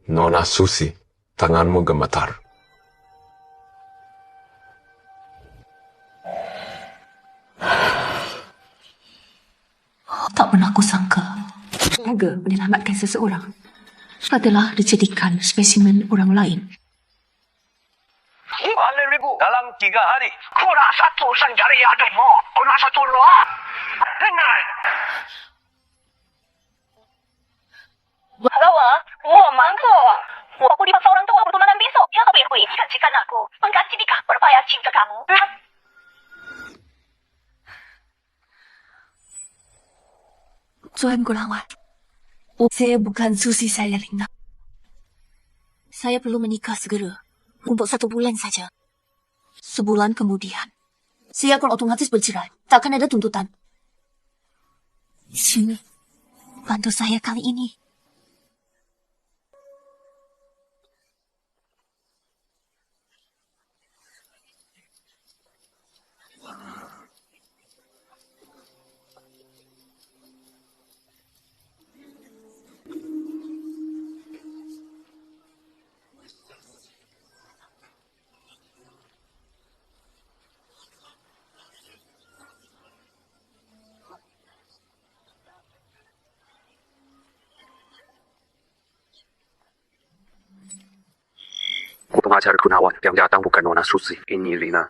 Nona Susi, tanganmu gemetar. Tak pernah aku sangka tenaga menyelamatkan seseorang adalah dijadikan spesimen orang lain. 4,000 dalam 3 hari. Kurang satu sendiri adikmu. Kurang satu loh. Dengar. Lawa, 我忙着。我不地方orang tua bertunangan besok. Ya kau boleh janjikan aku mengganti nikah berbayar cinta kamu. Tuan Gunawan, saya bukan Susi saya, Lina. Saya perlu menikah segera untuk 1 bulan saja. Sebulan kemudian, saya akan otomatis bercerai. Takkan ada tuntutan. Sini, bantu saya kali ini. Pengacara Gunawan yang datang bukan Nona Susi. Ini Lina.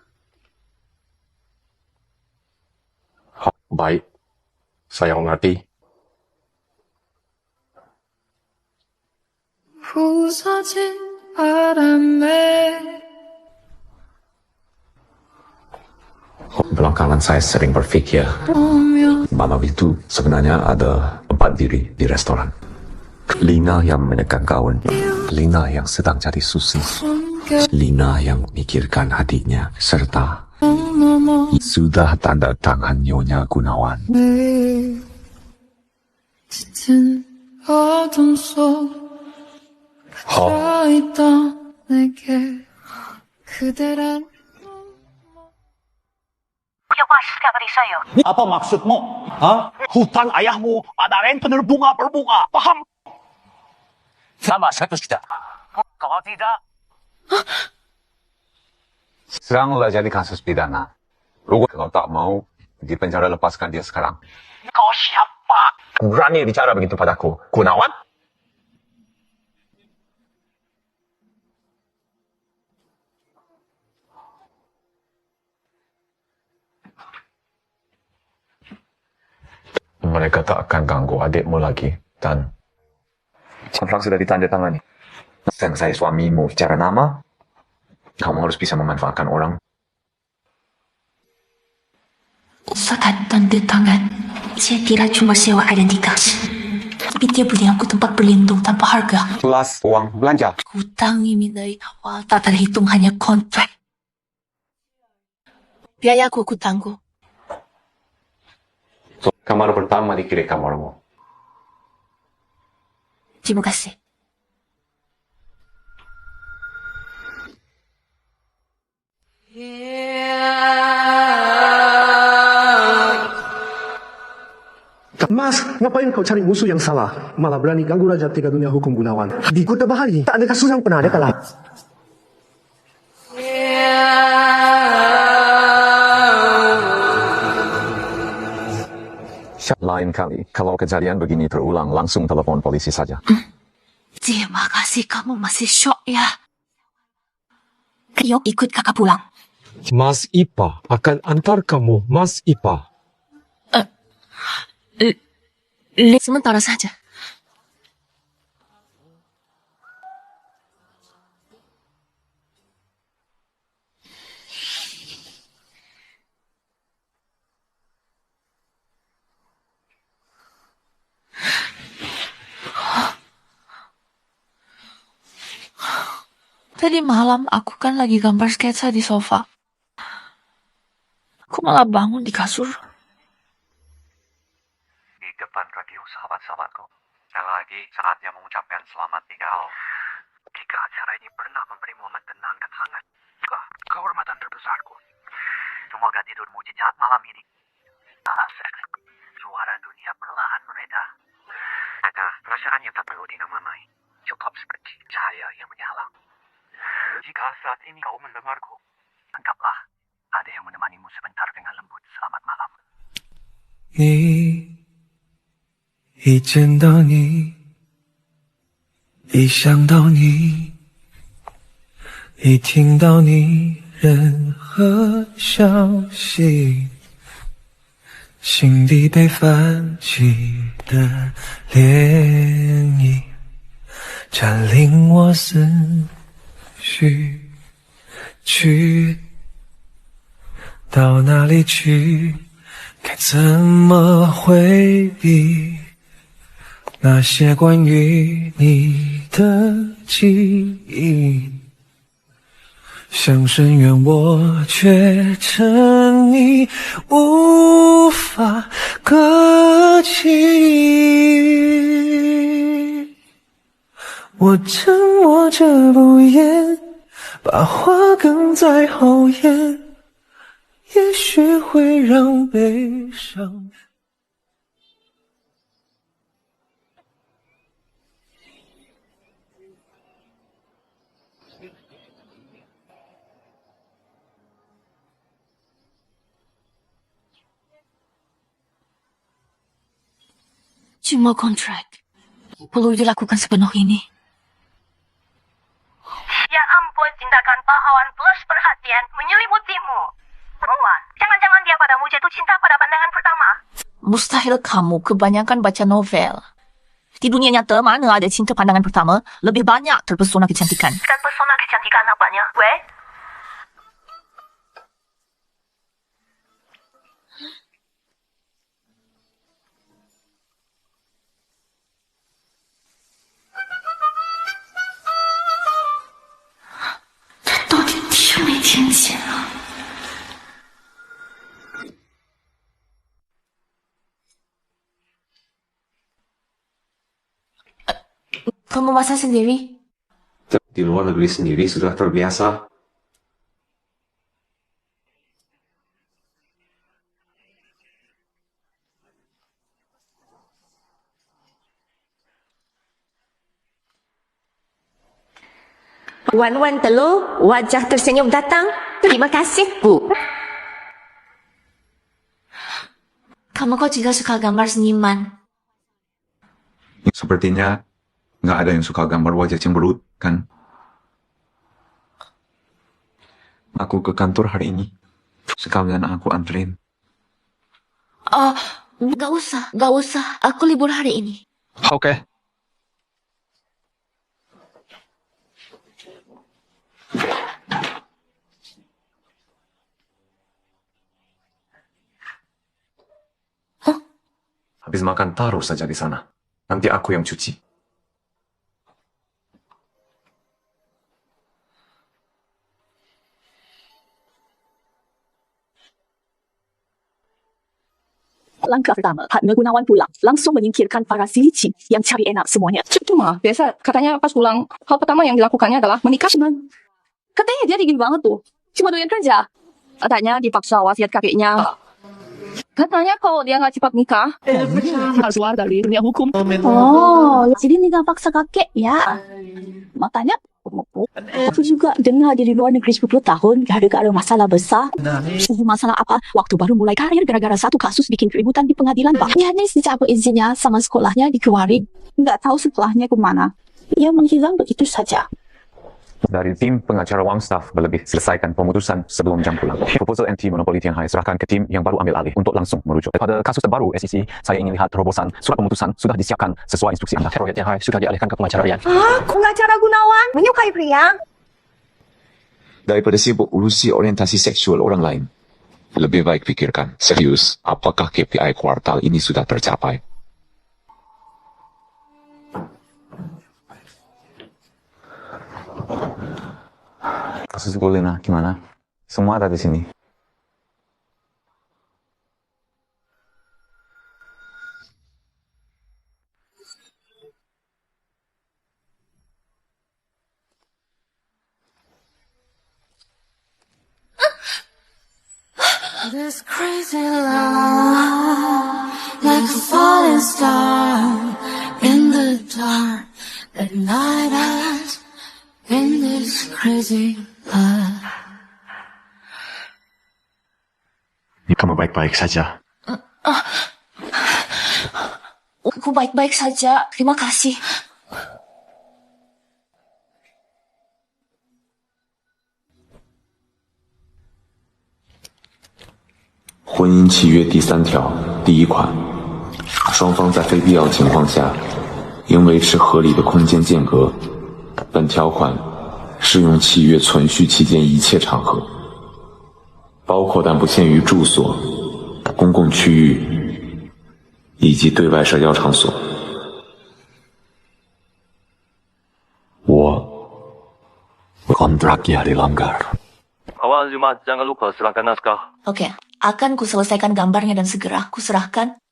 Baik, saya mengerti. 부서진 바람에 Belakangan saya sering berpikir, malam itu sebenarnya ada 4 diri di restoran. Lina yang menekan kawan, Lina yang sedang jadi Susi, Lina yang memikirkan adiknya, serta sudah tanda tangan Nyonya Gunawan. 짙은 어둠 속 갇혀있던 내게 그대란 有话是要跟你说哟。 Apa maksudmu? Hah? Hutang ayahmu pada rentenir bunga berbunga. Paham? Sama 100 juta. Kalau tidak, Sedanglah jadi kasus pidana. Kalau tak mau, di penjara lepaskan dia sekarang. kau siapa? Berani bicara begitu padaku, Gunawan? Mereka tak akan ganggu adikmu lagi, dan kontrak sudah ditandatangani. Dan saya suamimu secara nama, kamu harus bisa memanfaatkan orang. Saat tanda tangan, saya kira cuma sewa identitas. Tapi dia beri aku tempat berlindung tanpa harga. Plus uang belanja. Hutang ini dari awal tak terhitung, hanya kontrak. Biaya aku tangguh. Kamar pertama di kiri kamarmu. Terima kasih. Mas, ngapain kau cari musuh yang salah? Malah berani ganggu raja 3 dunia hukum Gunawan. Di Kota Bahari, tak ada kasus yang pernah ada kalah. Lain kali, kalau kejadian begini terulang, langsung telepon polisi saja. Terima kasih, kamu masih syok ya. Yuk ikut kakak pulang. Mas Ipa akan antar kamu, Mas Ipa. Sementara saja. Tadi malam aku kan lagi gambar sketsa di sofa. Aku malah bangun di kasur. di depan radio sahabat-sahabatku. Sekali lagi saatnya mengucapkan selamat tinggal. Jika acara ini pernah memberi momen tenang dan hangat, kehormatan terbesarku. Semoga tidurmu nyenyak malam ini. Asik. Suara dunia perlahan mereda. Ada perasaan yang tak perlu dinamai. Cukup seperti Jika saat ini kau mendengarku, anggaplah ada yang menemanimu sebentar dengan lembut. Selamat malam. 你，一见到你，一想到你，一听到你任何消息，心底被泛起的涟漪，占领我思绪，去到哪里去？该怎么回避那些关于你的记忆？像深渊，我却沉溺，无法割弃。我沉默着不言，把话哽在喉咽。也许会让悲伤。Cuma kontrak. Perlu dilakukan sepenuh ini. Ya ampun, tindakan pahlawan plus perhatian menyelimutimu. Semua, jangan-jangan dia padamu jatuh cinta pada pandangan pertama. Mustahil kamu kebanyakan baca novel. Di dunia nyata mana ada cinta pandangan pertama, lebih banyak terpesona kecantikan. Dan pesona kecantikan apanya, gue? Kamu masak sendiri? Di luar negeri sendiri sudah terbiasa. Wan-wan telur, wajah tersenyum datang. Terima kasih, Bu. Kamu kok juga suka gambar seniman? Sepertinya nggak ada yang suka gambar wajah cemberut, kan? Aku ke kantor hari ini. Sekalian aku anterin. Gak usah. Aku libur hari ini. Oke. Habis makan taruh saja di sana. Nanti aku yang cuci. Langkah pertama, partner Gunawan pulang. Langsung menyingkirkan para si licin yang cari enak semuanya. Cuma, biasa katanya pas pulang, hal pertama yang dilakukannya adalah menikah. Katanya dia dingin banget tuh. Cuma doyan kerja. Katanya dipaksa wasiat kakeknya. Katanya kalau dia nggak cepat nikah, Harus keluar dari dunia hukum. Oh, jadi nikah paksa kakek ya? Makanya, aku juga dengar dia di luar negeri 10 tahun gara-gara masalah besar. Masalah apa? Waktu baru mulai karir gara-gara satu kasus bikin keributan di pengadilan, Pak. Ya, ini sejak izinnya sama sekolahnya dikeluarin. Nggak tahu setelahnya kemana. Ia menghilang begitu saja. Dari tim pengacara Wangstaff berlebih selesaikan pemutusan sebelum jam pulang. Proposal anti monopoli Tianghai serahkan ke tim yang baru ambil alih untuk langsung merujuk. Pada kasus terbaru SEC, saya ingin lihat terobosan surat pemutusan sudah disiapkan sesuai instruksi Anda. Proyek Tianghai sudah dialihkan ke pengacara Rian. Pengacara Gunawan menyukai pria. Daripada sibuk urusi orientasi seksual orang lain, lebih baik pikirkan serius apakah KPI kuartal ini sudah tercapai. Kasus kulina gimana? Semua ada di sini. This crazy love, like a falling star in the dark. At night, in this crazy Kamu baik-baik saja. Aku baik-baik saja. Terima kasih. "婚姻契约第3条第1款，双方在非必要情况下，应维持合理的空间间隔。本条款适用契约存续期间一切场合，包括但不限于住所、公共区域以及对外社交场所。kontraknya dilanggar. Awas Cuma, jangan lupa serahkan naskah. Oke, akan kuselesaikan gambarnya dan segera kuserahkan. "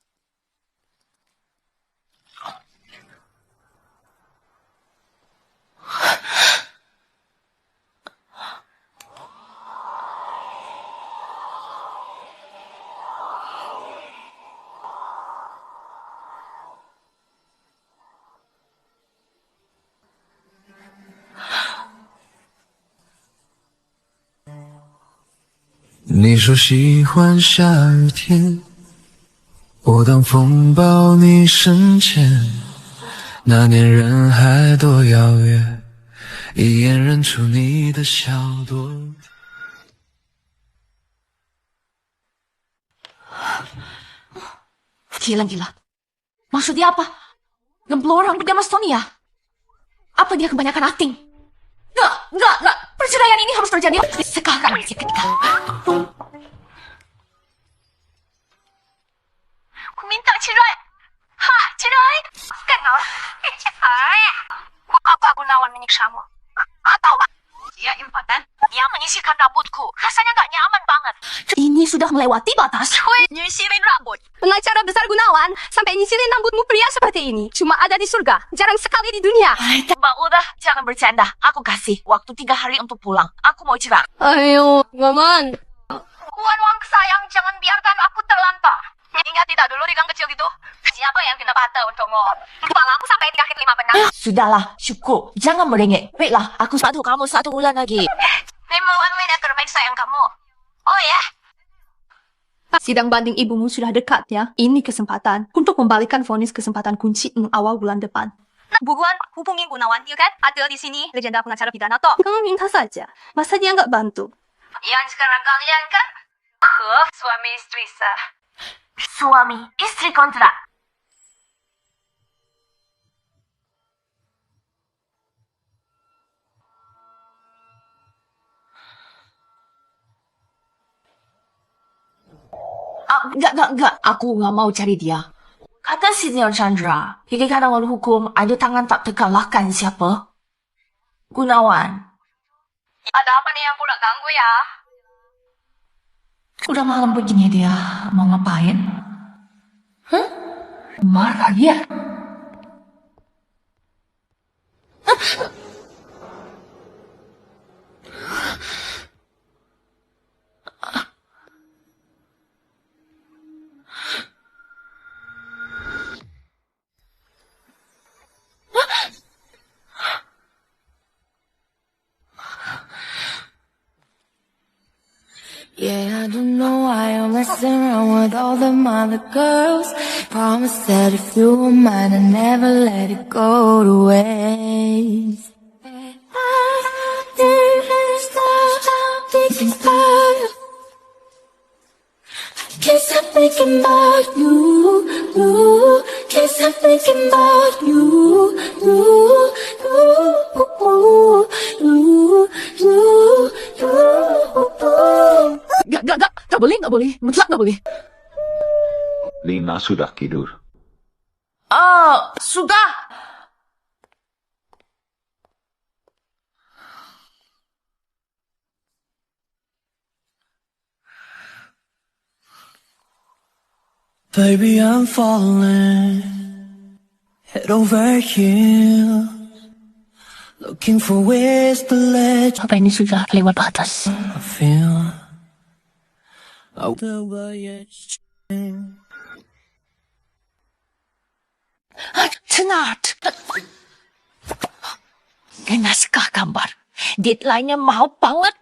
你说喜欢下雨天，我当风暴你身前。那年人海多遥远，一眼认出你的小朵。" Gila. Maksudnya apa? Ngeblur rambut dia Mas Tony ya? Apa dia kebanyakan acting? Enggak. Perceraian ini harus terjadi sekarang seketika. Aku minta cerai. Cerai? Kenapa? Cerai. Apa Gunawan menyiksamu? Atau dia impoten? Dia menyisirkan rambutku. Rasanya gak nyaman banget. Ini sudah melewati batas. Nyisirin rambut. Pengacara besar Gunawan sampai nyisirin rambutmu pria seperti ini. Cuma ada di surga. Jarang sekali di dunia. Mbak, udah jangan bercanda. Aku kasih waktu 3 hari untuk pulang. Aku mau cerai. Ayo, Maman. Kuan Wang sayang, jangan biarkan aku terlantar. Ingat tidak dulu di gang kecil itu? Siapa yang kena patah untukmu? Kepala aku sampai di kaki 5 benang. Sudahlah, cukup. Jangan merengek. Baiklah, aku satu, kamu 1 bulan lagi. Memang terbaik sayang kamu. Oh ya? Sidang banding ibumu sudah dekat ya. Ini kesempatan untuk membalikkan vonis kesempatan kunci awal bulan depan. Buruan hubungi Gunawan, ya kan? Ada di sini legenda pengacara pidana toh. Kamu minta saja. Masa dia nggak bantu? Yang sekarang kalian kan suami istri sah. Suami istri kontrak. Enggak. Aku nggak mau cari dia. Kata Senior Chandra, di kalangan hukum ada tangan tak terkalahkan siapa? Gunawan. Ada apa nih yang pula ganggu ya? Udah malam begini dia mau ngapain? Marah dia. Yeah, I don't know why I'm messing around with all them other girls. Promise that if you were mine, I'd never let it go to waste. I didn't stop thinking about you. Can't stop thinking about you. Can't stop thinking about you. Gak boleh. Mutlak gak boleh. Lina sudah tidur. Sudah. Baby, I'm falling head over heels, looking for ways to let Apa ini sudah lewat batas? I feel the way it's Tenat. Naskah gambar. Deadline-nya mau banget.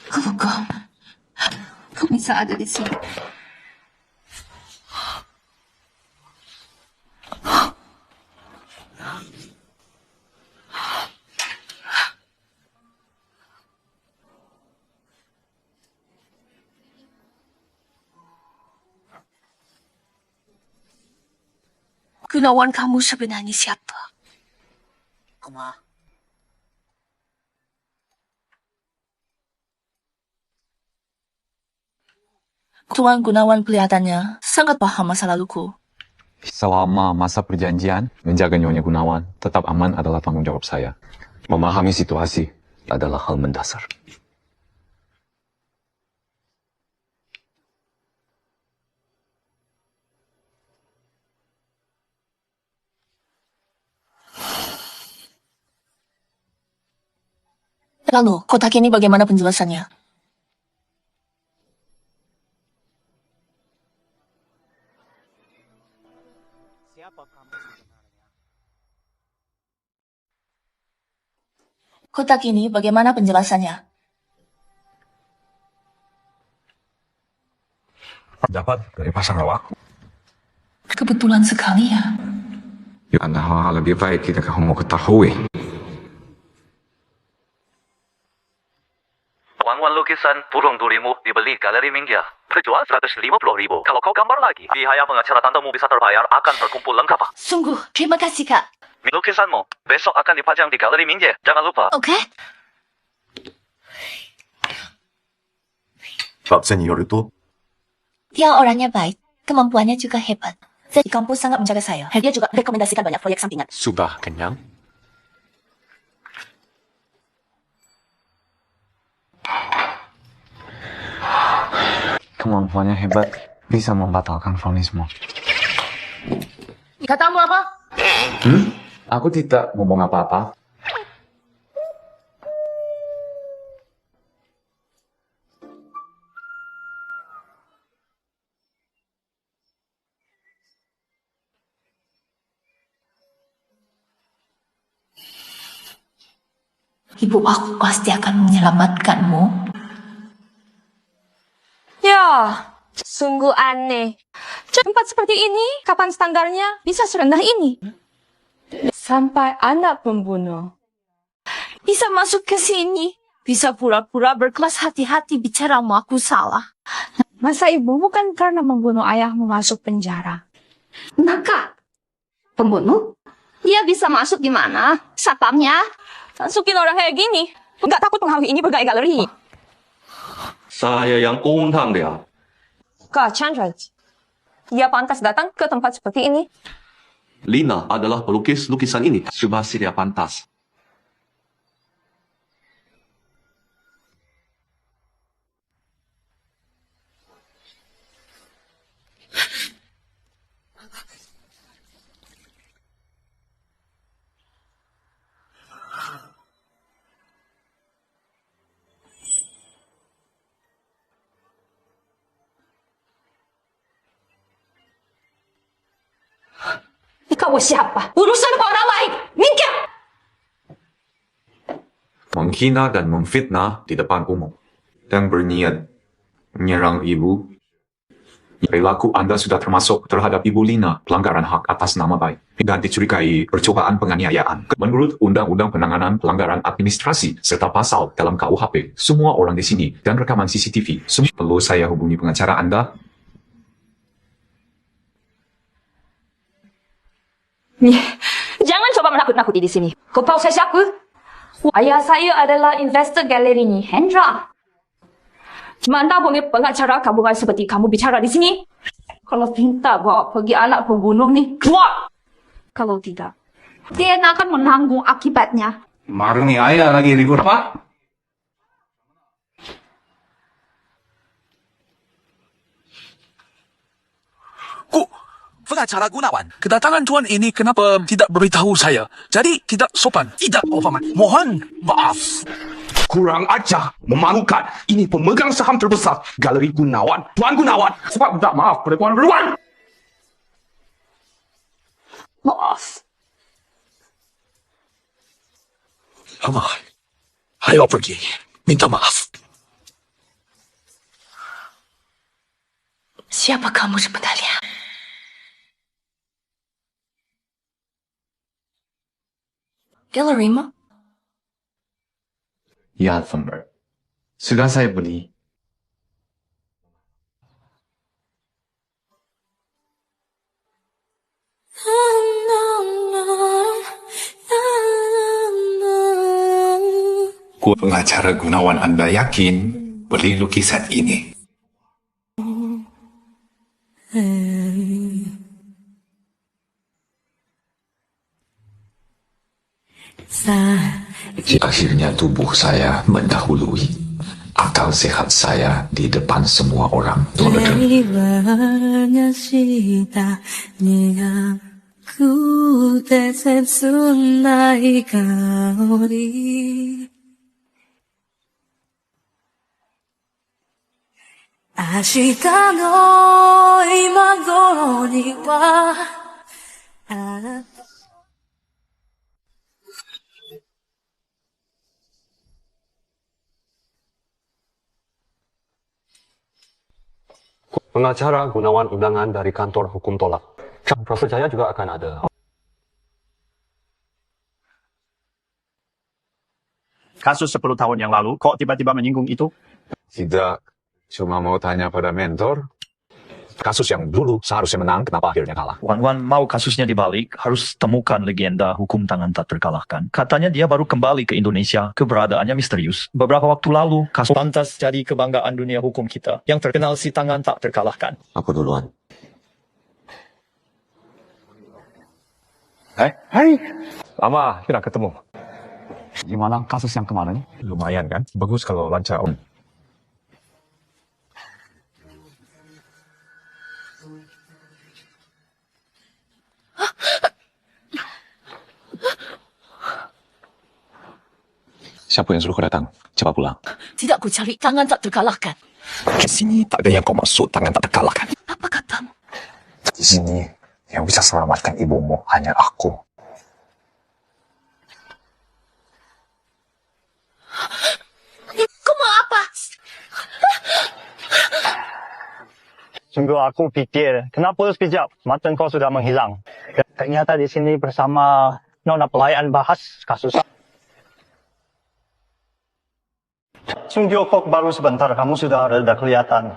Kalau kau bisa ada di sini. Gunawan kamu sebenarnya siapa? Tuan Gunawan kelihatannya sangat paham masa laluku. Selama masa perjanjian, menjaga Nyonya Gunawan tetap aman adalah tanggung jawab saya. Memahami situasi adalah hal mendasar. Lalu, kotak ini bagaimana penjelasannya? Kotak ini bagaimana penjelasannya? Dapat dari pasar lawak. Kebetulan sekali ya. Ada hal-hal lebih baik kita kamu mau ketahui. Wan-wan lukisan burung durimu dibeli galeri Minggia. Terjual 150.000. Kalau kau gambar lagi, biaya pengacara tantamu bisa terbayar akan terkumpul lengkap. Sungguh, terima kasih Kak. Lukisanmu besok akan dipajang di galeri Minggia. Jangan lupa. Oke? Pak senior itu Dia orangnya baik, kemampuannya juga hebat. Di kampus sangat menjaga saya. Dia juga rekomendasikan banyak proyek sampingan. sudah kenyang? Kemampuannya hebat, bisa membatalkan vonismu. Katamu apa? Aku tidak ngomong apa-apa. Ibu aku pasti akan menyelamatkanmu. Ya, sungguh aneh. Tempat seperti ini, kapan standarnya bisa serendah ini? Sampai anak pembunuh bisa masuk ke sini, bisa pura-pura berkelas hati-hati bicara aku salah. Masa ibu bukan karena membunuh ayahmu masuk penjara? Maka, pembunuh? Dia bisa masuk gimana? Satpamnya? Masukin orang kayak gini. Nggak takut pengaruhi ini bergaya galeri. Saya yang undang dia. Kak Chandra, dia pantas datang ke tempat seperti ini. Lina adalah pelukis lukisan ini. Sudah dia pantas. Kau siapa? Urusan orang lain. Minggir! Menghina dan memfitnah di depan umum dan berniat menyerang ibu. Perilaku Anda sudah termasuk terhadap Ibu Lina pelanggaran hak atas nama baik dan dicurigai percobaan penganiayaan. Menurut Undang-Undang Penanganan Pelanggaran Administrasi serta pasal dalam KUHP, semua orang di sini dan rekaman CCTV, semua perlu saya hubungi pengacara Anda. Jangan coba menakut-nakuti di sini. Kau tahu saya siapa? Ayah saya adalah investor galeri ini, Hendra. Mana boleh pengacara gabungan seperti kamu bicara di sini? Kalau minta bawa pergi anak pembunuh ni, keluar! Kalau tidak, dia akan menanggung akibatnya. Baru nih ayah lagi ribut, Pak. Pengacara Gunawan, kedatangan tuan ini kenapa tidak beritahu saya? Jadi tidak sopan. Tidak, Paman. Mohon maaf. Kurang ajar, memalukan. Ini pemegang saham terbesar Galeri Gunawan, Tuan Gunawan. Sebab minta maaf pada Tuan Ridwan. Maaf. Amai, ayo pergi. Minta maaf. Siapa kamu sebenarnya? Gallery mah? Ya, Thunberg. Sudah saya beli. Pengacara Gunawan Anda yakin beli lukisan ini? Akhirnya tubuh saya mendahului akal sehat saya di depan semua orang. Pengacara Gunawan undangan dari kantor hukum tolak. Profesor Jaya juga akan ada. Kasus 10 tahun yang lalu, kok tiba-tiba menyinggung itu? Tidak, cuma mau tanya pada mentor. Kasus yang dulu seharusnya menang, kenapa akhirnya kalah? Wan mau kasusnya dibalik, harus temukan legenda hukum tangan tak terkalahkan. Katanya dia baru kembali ke Indonesia, keberadaannya misterius. Beberapa waktu lalu, kasus pantas jadi kebanggaan dunia hukum kita, yang terkenal si tangan tak terkalahkan. Aku duluan. Hai. Lama kita ketemu. Gimana kasus yang kemarin? Lumayan kan? Bagus kalau lancar. Siapa yang suruh kau datang? Cepat pulang. Tidak, ku cari tangan tak terkalahkan. Di sini tak ada yang kau maksud tangan tak terkalahkan. Apa katamu? Di sini yang bisa selamatkan ibumu hanya aku. Kau mau apa? Sungguh aku pikir, kenapa sekejap mata kau sudah menghilang? Ternyata di sini bersama nona pelayan bahas kasus. Sungguh kok baru sebentar kamu sudah reda kelihatan.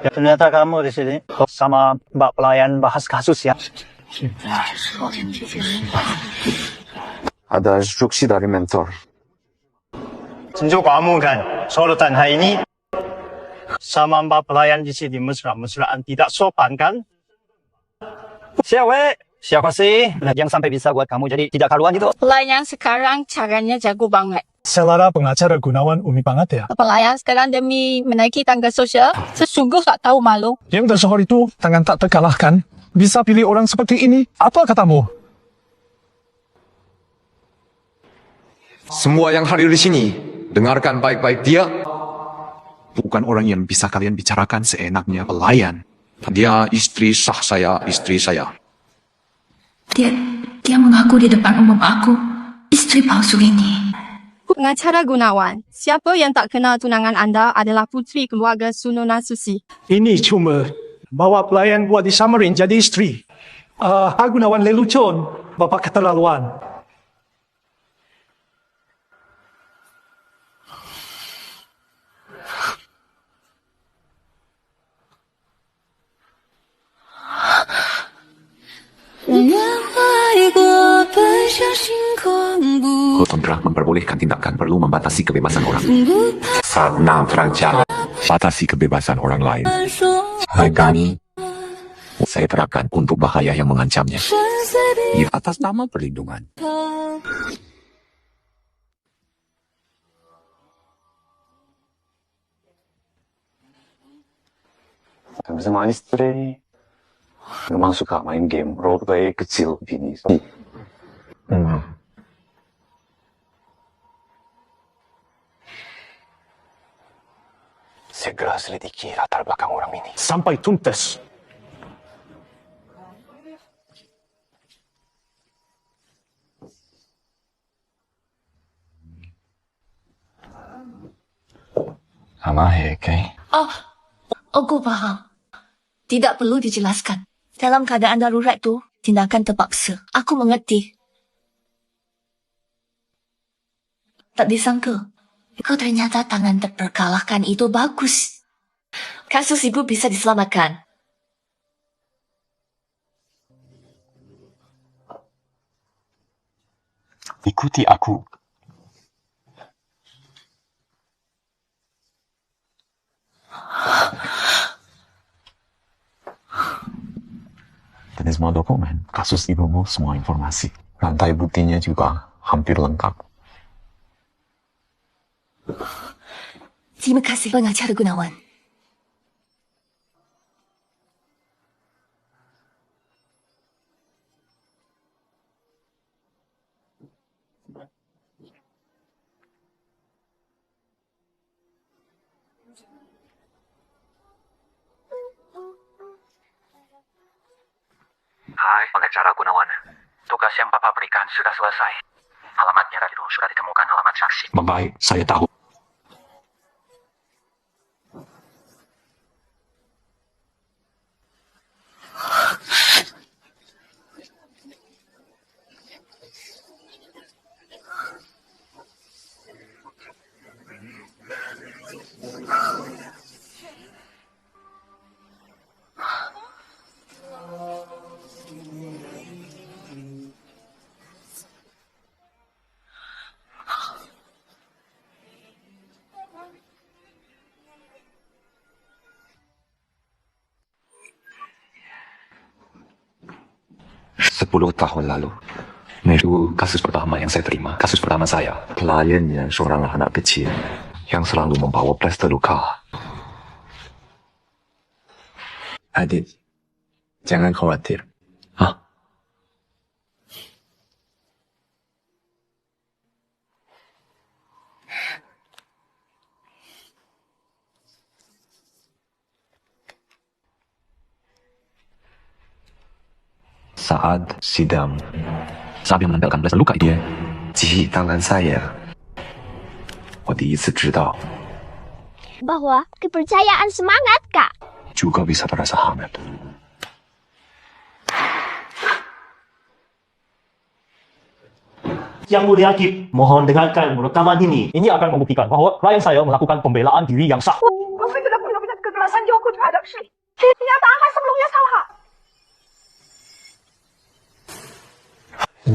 Ya, ternyata kamu di sini sama mbak pelayan bahas kasus ya. Ada instruksi dari mentor. Tentu kamu kan, sorotan hari ini sama mbak pelayan di sini mesra-mesraan tidak sopan kan? Siapa sih yang sampai bisa buat kamu jadi tidak karuan gitu? Pelayan sekarang caranya jago banget. Selera pengacara Gunawan umi banget ya. Pelayan sekarang demi menaiki tangga sosial, sesungguh tak tahu malu. Yang tersohor itu tangan tak terkalahkan. Bisa pilih orang seperti ini. Apa katamu? Semua yang hadir di sini, dengarkan baik-baik dia. Bukan orang yang bisa kalian bicarakan seenaknya pelayan. Dia istri sah saya, istri saya. Dia mengaku di depan umum aku, istri palsu ini. Pengacara Gunawan, siapa yang tak kenal tunangan anda adalah putri keluarga Sunona Susi. Ini cuma bawa pelayan buat disamarin jadi istri. Gunawan lelucon, bapak keterlaluan. Kontrak memperbolehkan tindakan perlu membatasi kebebasan orang. Saat enam terancam, batasi kebebasan orang lain. Hai kami, saya terapkan untuk bahaya yang mengancamnya. Di atas nama perlindungan. Bersama istri. Memang suka main game roleplay kecil begini. Segera selidiki latar belakang orang ini sampai tuntas. Oh, aku paham. Tidak perlu dijelaskan. Dalam keadaan darurat tu, tindakan terpaksa. Aku mengerti. Tak disangka, kau ternyata tangan terperkalahkan itu bagus. Kasus ibu bisa diselamatkan. Ikuti aku. Dan semua dokumen, kasus ibumu, semua informasi. Rantai buktinya juga hampir lengkap. Terima kasih pengacara Gunawan. Hai, pengacara Gunawan. Tugas yang Bapak berikan sudah selesai. Alamatnya radio sudah ditemukan, alamat saksi. Baik, saya tahu. Sepuluh tahun lalu. Itu kasus pertama yang saya terima. Kasus pertama saya. Kliennya seorang anak kecil yang selalu membawa plester luka. Adit, jangan khawatir. Hah? Saat sidang, sambil menempelkan plester luka dia di tangan saya. Saya 第一次知道 bahwa kepercayaan semangat, Kak. juga bisa terasa hangat. Yang Mulia Hakim, mohon dengarkan rekaman ini. Ini akan membuktikan bahwa klien saya melakukan pembelaan diri yang sah. Saya tidak punya kekerasan Joko terhadap Sri. Kenyataan sebelumnya salah.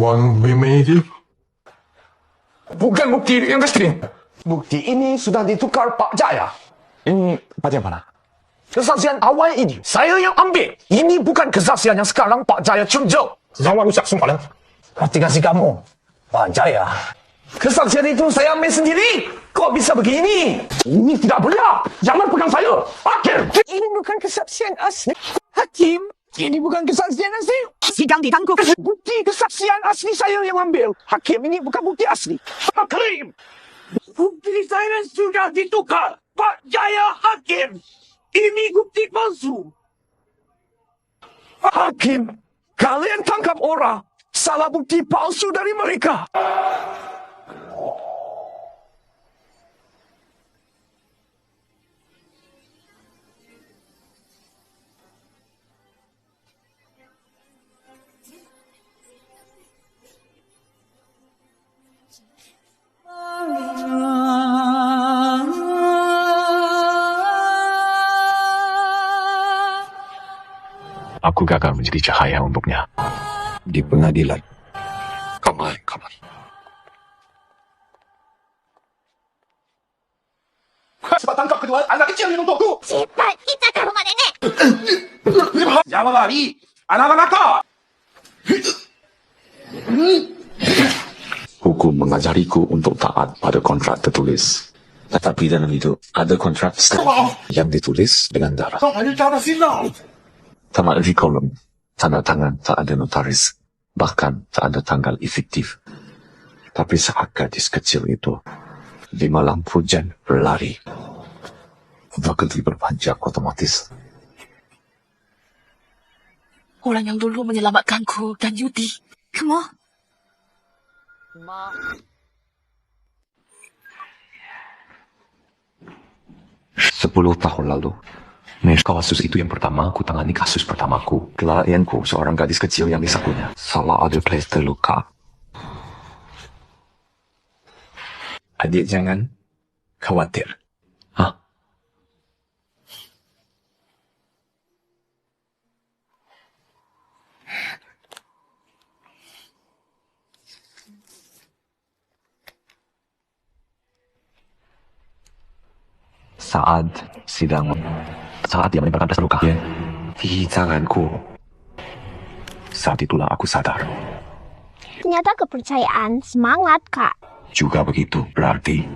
Wang Bimedi. Bukan bukti yang resmi. Bukti ini sudah ditukar Pak Jaya. Ini bagaimana? Kesaksian awal ini saya yang ambil. Ini bukan kesaksian yang sekarang Pak Jaya cunjuk. Jangan rusak semua. Perhatikan si kamu, Pak Jaya. Kesaksian itu saya ambil sendiri. Kok bisa begini? Ini tidak benar. Jangan pegang saya. Hakim. Ini bukan kesaksian asli. Hakim. Ini bukan kesaksian asli. Sidang ditangguh. Bukti kesaksian asli saya yang ambil. Hakim, ini bukan bukti asli. Hakim. Bukti saya sudah ditukar. Pak Jaya Hakim. Ini bukti palsu. Hakim, kalian tangkap orang. Salah bukti palsu dari mereka. Aku gagal menjadi cahaya untuknya di pengadilan. Come on. Cepat tangkap kedua anak kecil yang untukku. Cepat, kita ke rumah nenek. Jangan lari, anak-anak. Hukum mengajariku untuk taat pada kontrak tertulis. Tetapi dalam itu ada kontrak yang ditulis dengan darah. Tamat di kolom Tanda tangan tak ada notaris. Bahkan tak ada tanggal efektif. Tapi saat gadis kecil itu di malam hujan berlari, berhenti berpanjang otomatis. Orang yang dulu menyelamatkanku dan Yudi. Kamu? 10 tahun lalu. Kasus itu yang pertama, aku tangani kasus pertamaku. Klienku, seorang gadis kecil yang disakunya. Salah ada plester luka. Adik jangan khawatir. Hah? Saat dia menembakkan plester luka di tanganku. Saat itulah aku sadar. Ternyata kepercayaan semangat, Kak. Juga begitu, berarti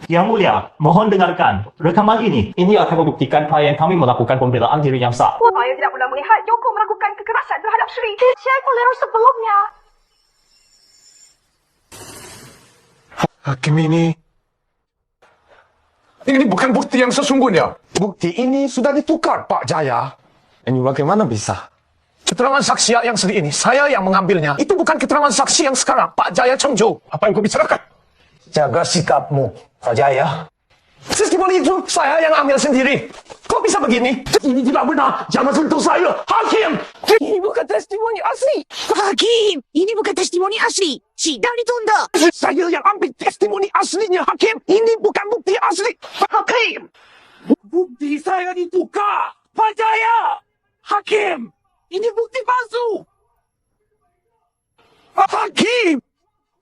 Yang Mulia, mohon dengarkan. Rekaman ini akan membuktikan klien kami melakukan pembelaan diri yang sah. Saya tidak pernah melihat Yoko melakukan kekerasan terhadap Sri. Saya koleru sebelumnya. Hakim ini bukan bukti yang sesungguhnya. Bukti ini sudah ditukar, Pak Jaya. Ini bagaimana bisa? Keterangan saksi yang sedih ini, saya yang mengambilnya. Itu bukan keterangan saksi yang sekarang, Pak Jaya Chengzhou. Apa yang kau bicarakan? Jaga sikapmu, Pak Jaya. Testimoni itu saya yang ambil sendiri. Kok bisa begini? Ini tidak benar. Jangan sentuh saya, Hakim. Ini bukan testimoni asli. Hakim, ini bukan testimoni asli. Sidang ditunda. Saya yang ambil testimoni aslinya, Hakim. Ini bukan bukti asli. Hakim. Bukti saya ditukar. Pak Jaya. Hakim. Ini bukti palsu. Hakim.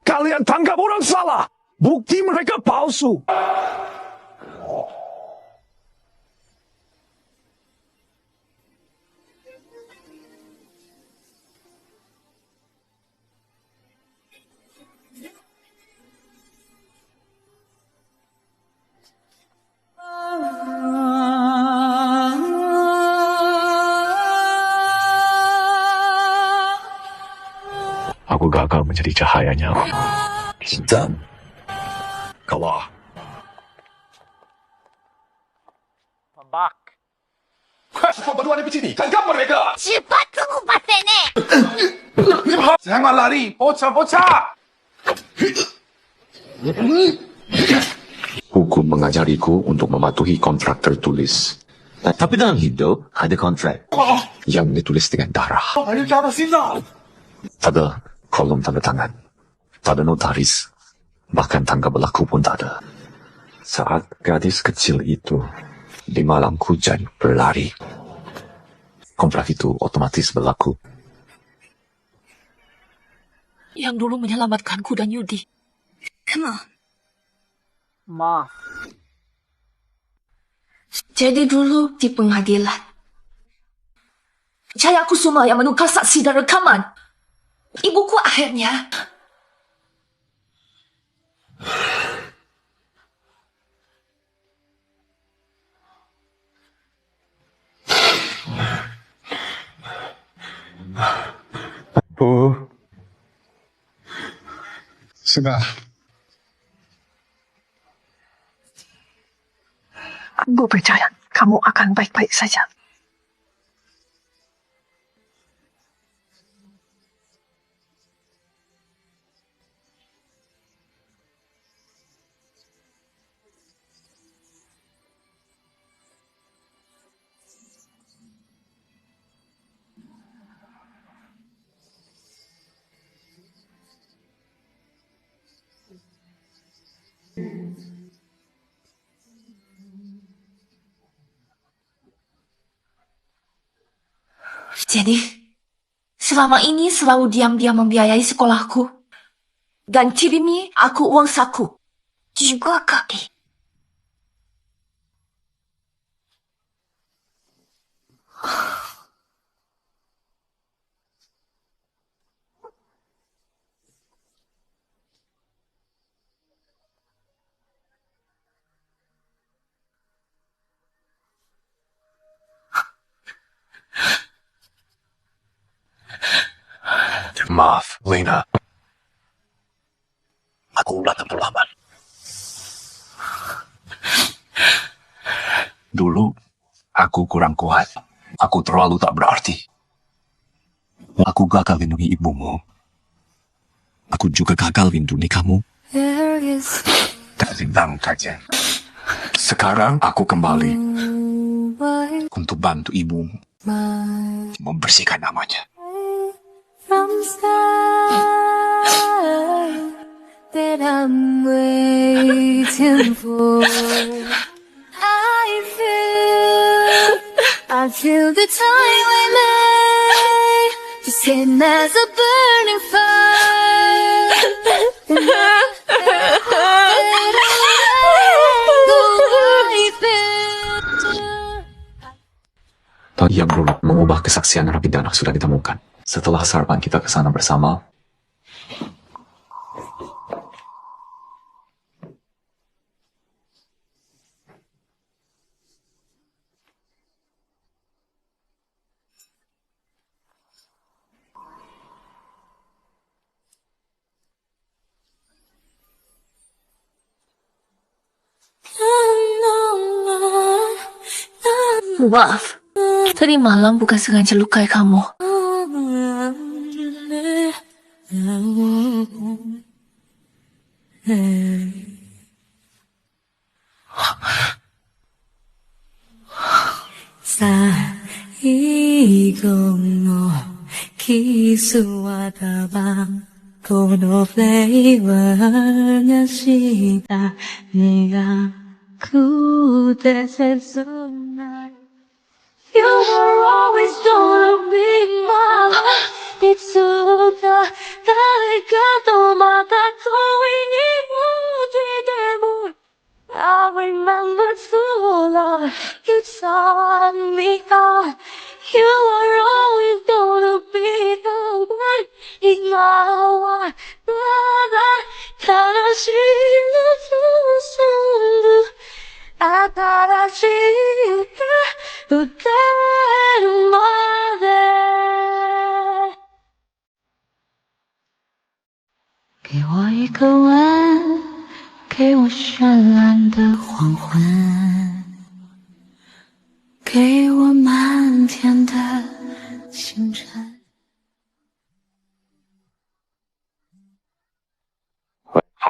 Kalian tanggap orang salah. Bukti mereka palsu. aku gagal menjadi cahayanya. Hitam. Kalah. Pembak. Apa berdua di sini? Tangkap mereka. Cepat kamu Patene. Jangan lari. Bocah-bocah. Hukum mengajariku untuk mematuhi kontrak tertulis. Tapi dalam hidup ada kontrak yang ditulis dengan darah. Ada cara sinar. Tak ada kolom tanda tangan. Tak ada notaris. Bahkan tanggal berlaku pun tak ada. Saat gadis kecil itu di malam hujan berlari, kontrak itu otomatis berlaku. Yang dulu menyelamatkanku dan Yudi. Come on. Maaf. Jadi dulu di pengadilan, Jaya Kusuma yang menukar saksi dan rekaman. Ibuku akhirnya Bu. Sudah. Bu percaya kamu akan baik-baik saja. Jadi, selama ini selalu diam-diam membiayai sekolahku dan kirimi aku uang saku. Juga kaki. Maaf, Lena. Aku datang terlambat. Dulu, aku kurang kuat. Aku terlalu tak berarti. Aku gagal lindungi ibumu. Aku juga gagal lindungi kamu. Tentang saja. Sekarang aku kembali untuk bantu ibumu membersihkan namanya. From side that I'm waiting for. I feel the time we made, just sitting as a burning fire. Tadi yang belum mengubah kesaksian narapidana sudah ditemukan. Setelah sarapan kita ke sana bersama, Maaf, tadi malam bukan sengaja lukai kamu. Saigongo kisuwata bang kono flavornya shita nega kudesetsuna. You were always gonna be my life. It's so that I mata I remember so long. You taught me how. You were always gonna be the one in my life.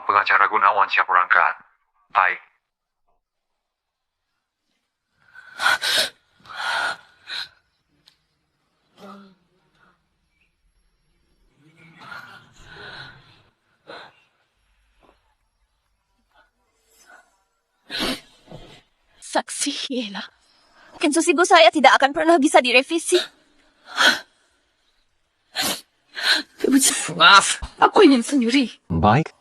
Pengacara Gunawan siap berangkat. Baik. Saksi Yela. Konstruksi ibu saya tidak akan pernah bisa direvisi. Ibu, maaf, aku ingin sendiri. baik.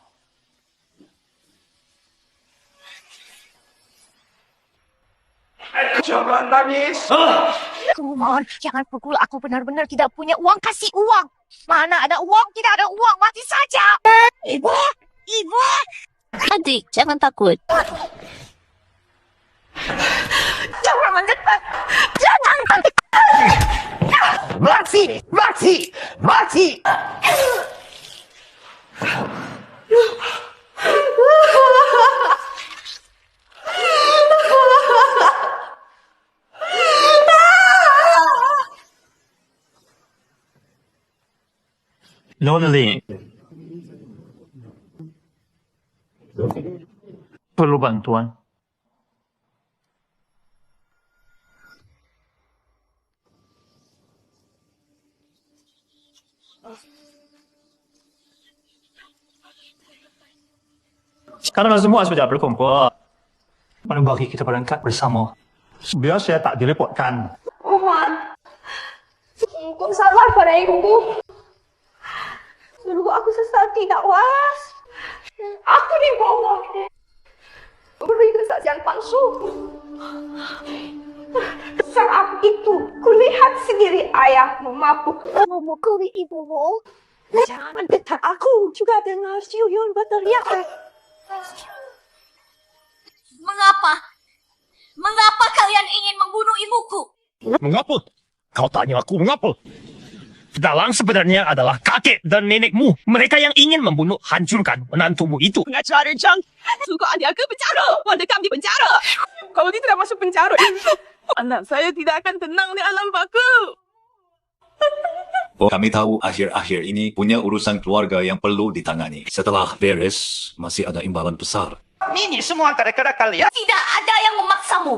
Jangan nangis. Aku mohon, jangan pukul aku, benar-benar tidak punya uang, kasih uang. Mana ada uang, tidak ada uang, mati saja. Ibu, ibu. Adik, jangan takut. Jangan mendekat. Jangan mendekat. Mati, mati, mati. Lonely. Perlu bantuan. Karena semua sudah berkumpul. Mana bagi kita berangkat bersama. Biar saya tak direpotkan. Tuhan, aku salah pada ibuku. Dulu aku sesat tidak was. Aku dibohong. Beri kesaksian palsu. Saat itu, kulihat sendiri ayahmu mabuk memukuli ibumu. Jangan mendekat, aku juga dengar Siuyun berteriak. Mengapa? Mengapa kalian ingin membunuh ibuku? Mengapa? Kau tanya aku mengapa? Dalang sebenarnya adalah kakek dan nenekmu. Mereka yang ingin membunuh, hancurkan menantumu itu. Pengacara Chang, suka adik aku penjara. Mendekam di penjara. Kalau dia tidak masuk penjara, anak saya tidak akan tenang di alam baka. Kami tahu akhir-akhir ini punya urusan keluarga yang perlu ditangani. Setelah beres, masih ada imbalan besar. Ini semua gara-gara kalian. Tidak ada yang memaksamu.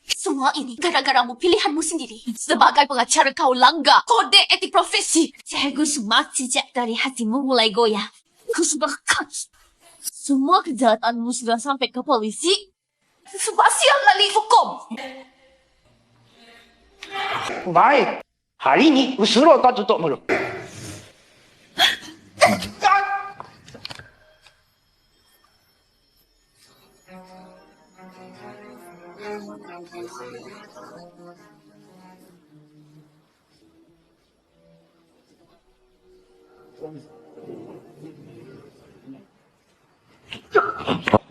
Semua ini gara-garamu, pilihanmu sendiri. Sebagai pengacara kau langgar kode etik profesi. Saya semak sejak dari hatimu mulai goyah. Kau sebahkan. Semua kejahatanmu sudah sampai ke polisi. Sebab siap lalui hukum. Baik. Hari ini, suruh kau tutup mulut.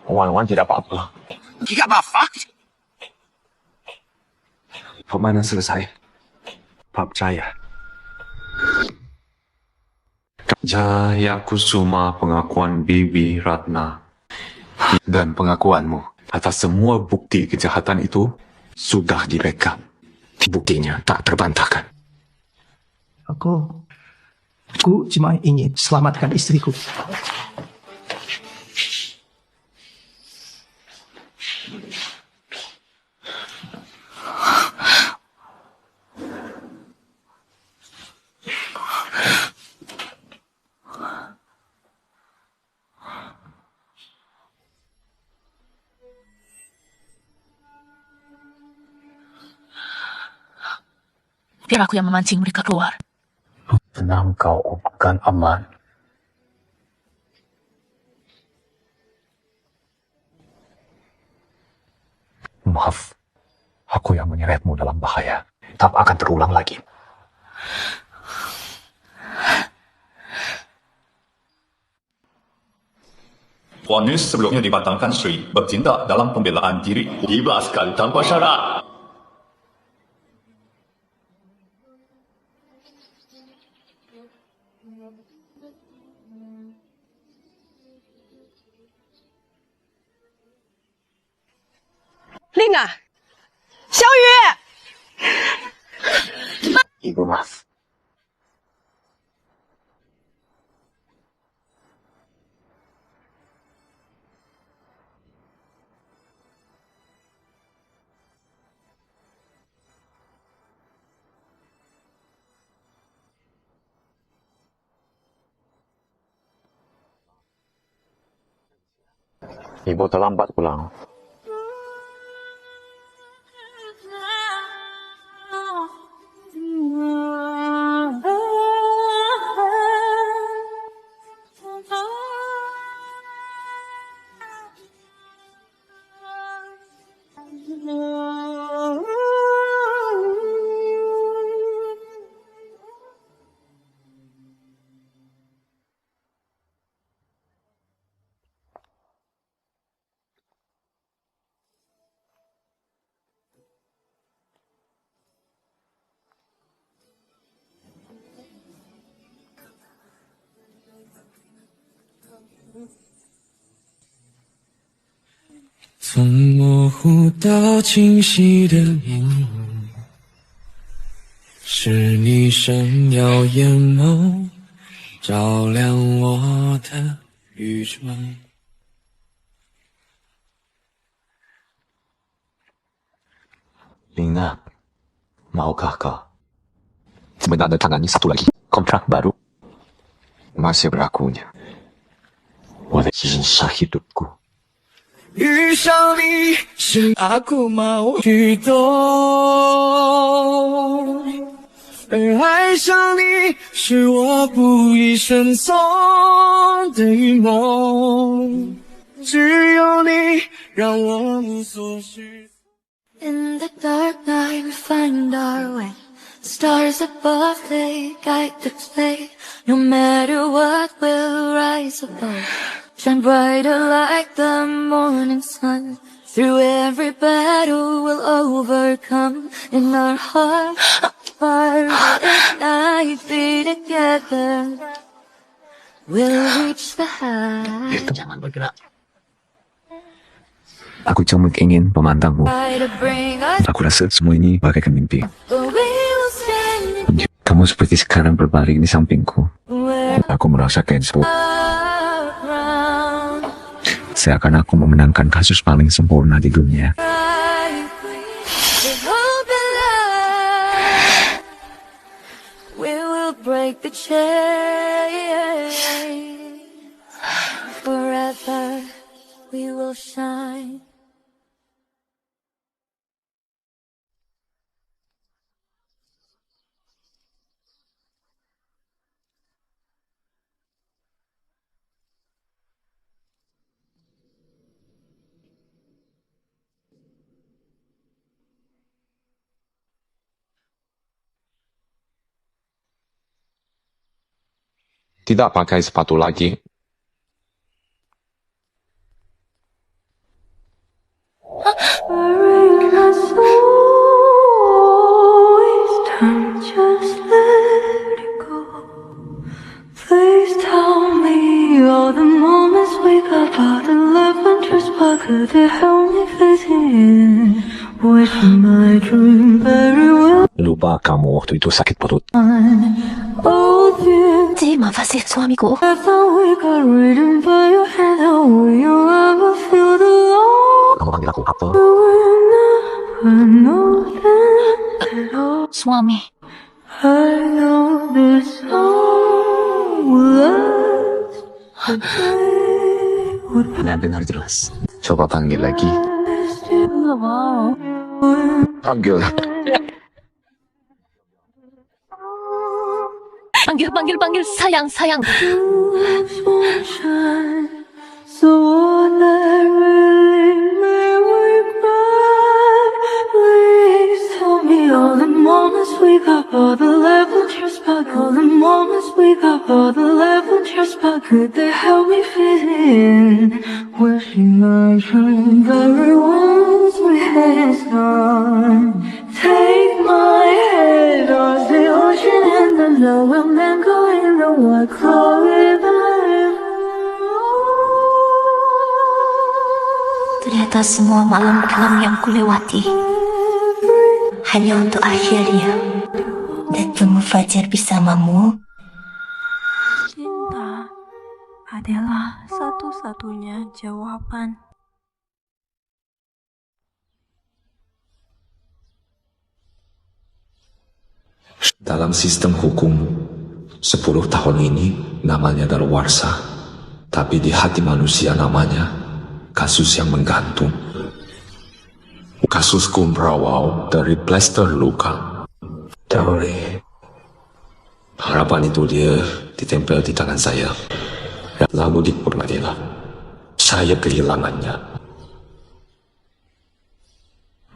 Wan tidak apa-apa. Tidak apa-apa. Permainan selesai. Bab Jaya. Jaya Kusuma, pengakuan Bibi Ratna dan pengakuanmu atas semua bukti kejahatan itu sudah direkam. Buktinya tak terbantahkan. Aku cuma ingin selamatkan istriku. Biar aku yang memancing mereka keluar. Tenang kau, bukan aman. Maaf, aku yang menyeretmu dalam bahaya. Tak akan terulang lagi. Vonis sebelumnya dibatalkan Sri bertindak dalam pembelaan diri. Dibebaskan tanpa syarat. Lina! Xiaoyu! Ibu maaf. Ibu terlambat pulang. 从模糊到清晰的面目，是你闪耀眼眸，照亮我的宇宙。 Lina, maukah kau menandatangani satu lagi kontrak baru? Masih berlakunya. Oleh sisa hidupku. 遇上你是aku mau去懂，而爱上你是我不一生中的梦，只有你让我无所适。 In the dark night we find our way. Stars above they guide the way. No matter what we'll rise above. Shine brighter like the morning sun. Through every battle we'll overcome. In our heart fire will ignite, be together. We'll reach the high. Jangan bergerak. Aku cuma ingin memandangmu. Try to bring us, Aku rasa semua ini bagaikan mimpi. but we will stand Kamu seperti sekarang berbaring di sampingku. where Aku merasakan around. seakan aku memenangkan kasus paling sempurna di dunia. With hope and love, we will break the chain. Forever, we will shine. Tidak pakai sepatu lagi. Just let it go. Please tell me all the moments we got about 11 just why could they help me fit in? Wishing my dream very well. Lupa kamu waktu itu sakit perut. Oh dear, Terima kasih suamiku. I thought we got written by your hand. How will you ever feel the love? Kamu panggil aku apa? I know that at all. Suami. I know this song will last, but they would Benar-benar jelas. Coba panggil lagi. still wow. Panggil. Panggil sayang. Sunshine, so what I really made we cry. Please tell me all the moments we got, all the levels just back, all the moments we got, all the levels just back. Could they help me fit in? Wishing I dreamed everyone's my hands gone. Take my head off the ocean and the love will then go in the white cloud river. Ternyata semua malam kelam yang kulewati hanya untuk akhirnya bertemu fajar bersamamu. Cinta adalah satu-satunya jawaban. Dalam sistem hukum, 10 tahun ini namanya daluarsa. Tapi di hati manusia namanya kasus yang menggantung. Kasusku berawal dari plester luka. Teori. Harapan itu dia ditempel di tangan saya. Lalu di pengadilan, saya kehilangannya.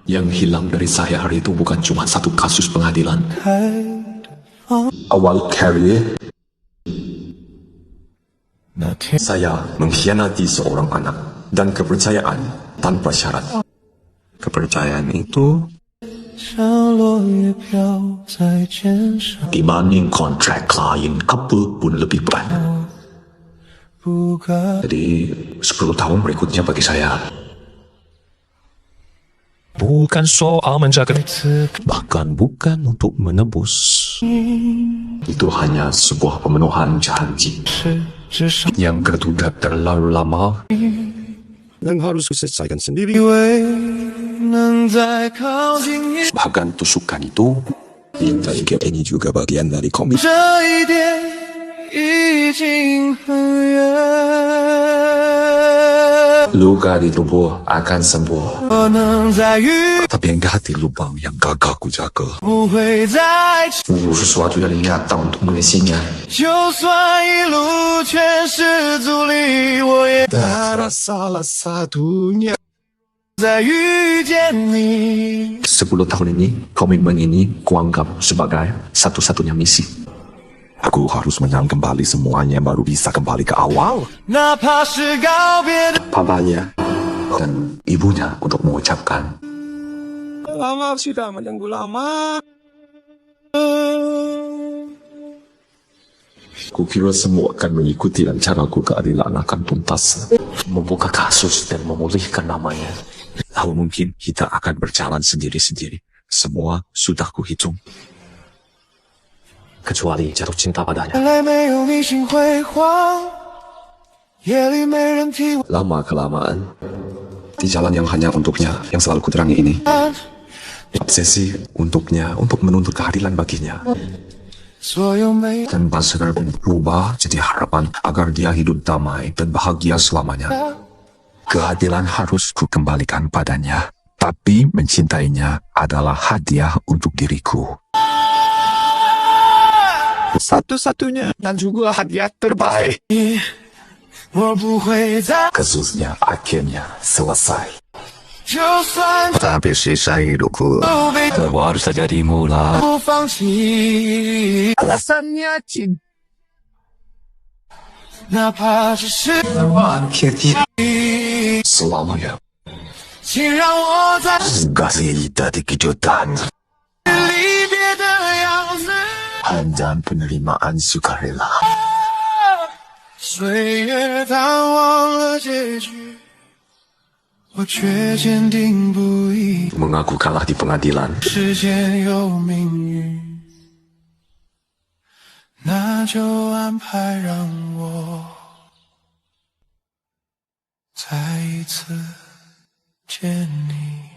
Yang hilang dari saya hari itu bukan cuma satu kasus pengadilan. Awal karir, saya mengkhianati seorang anak dan kepercayaan tanpa syarat. Kepercayaan itu dibanding kontrak klien apa pun lebih berat. Jadi 10 tahun berikutnya bagi saya bukan soal menjaga, bahkan bukan untuk menebus. Itu hanya sebuah pemenuhan janji yang tertunda terlalu lama dan harus diselesaikan sendiri. Bahkan tusukan itu yang dari game ini juga bagian dari komik. Luka di tubuh akan sembuh, tapi yang hati lubang yang gagal ku jaga. Sesuatu yang nyata untuk mengisinya. Dan salah satunya 10 tahun ini, komitmen ini kuanggap sebagai satu-satunya misi. Aku harus menang kembali semuanya baru bisa kembali ke awal. Papanya dan ibunya untuk mengucapkan, lama sudah menunggu lama. Kukira semua akan mengikuti rencanaku keadilan akan tuntas. Membuka kasus dan memulihkan namanya. Lalu mungkin kita akan berjalan sendiri-sendiri. Semua sudah kuhitung. Kecuali jatuh cinta padanya. Lama-kelamaan, di jalan yang hanya untuknya, yang selalu kuterangi ini, obsesi untuknya, untuk menuntut keadilan baginya. Dan benar berubah jadi harapan agar dia hidup damai dan bahagia selamanya. Keadilan harus kukembalikan padanya, tapi mencintainya adalah hadiah untuk diriku. Satu-satunya dan juga hadiah terbaik. Kasusnya akhirnya selesai. Tapi sisa hidupku baru saja dimulai. Alasannya cinta. Selamanya. Kasih dari kejutan. Dan penerimaan sukarela. 岁月淡忘了结局，我却坚定不移。 Mengaku kalah di pengadilan. 世间有命运，那就安排让我再一次见你。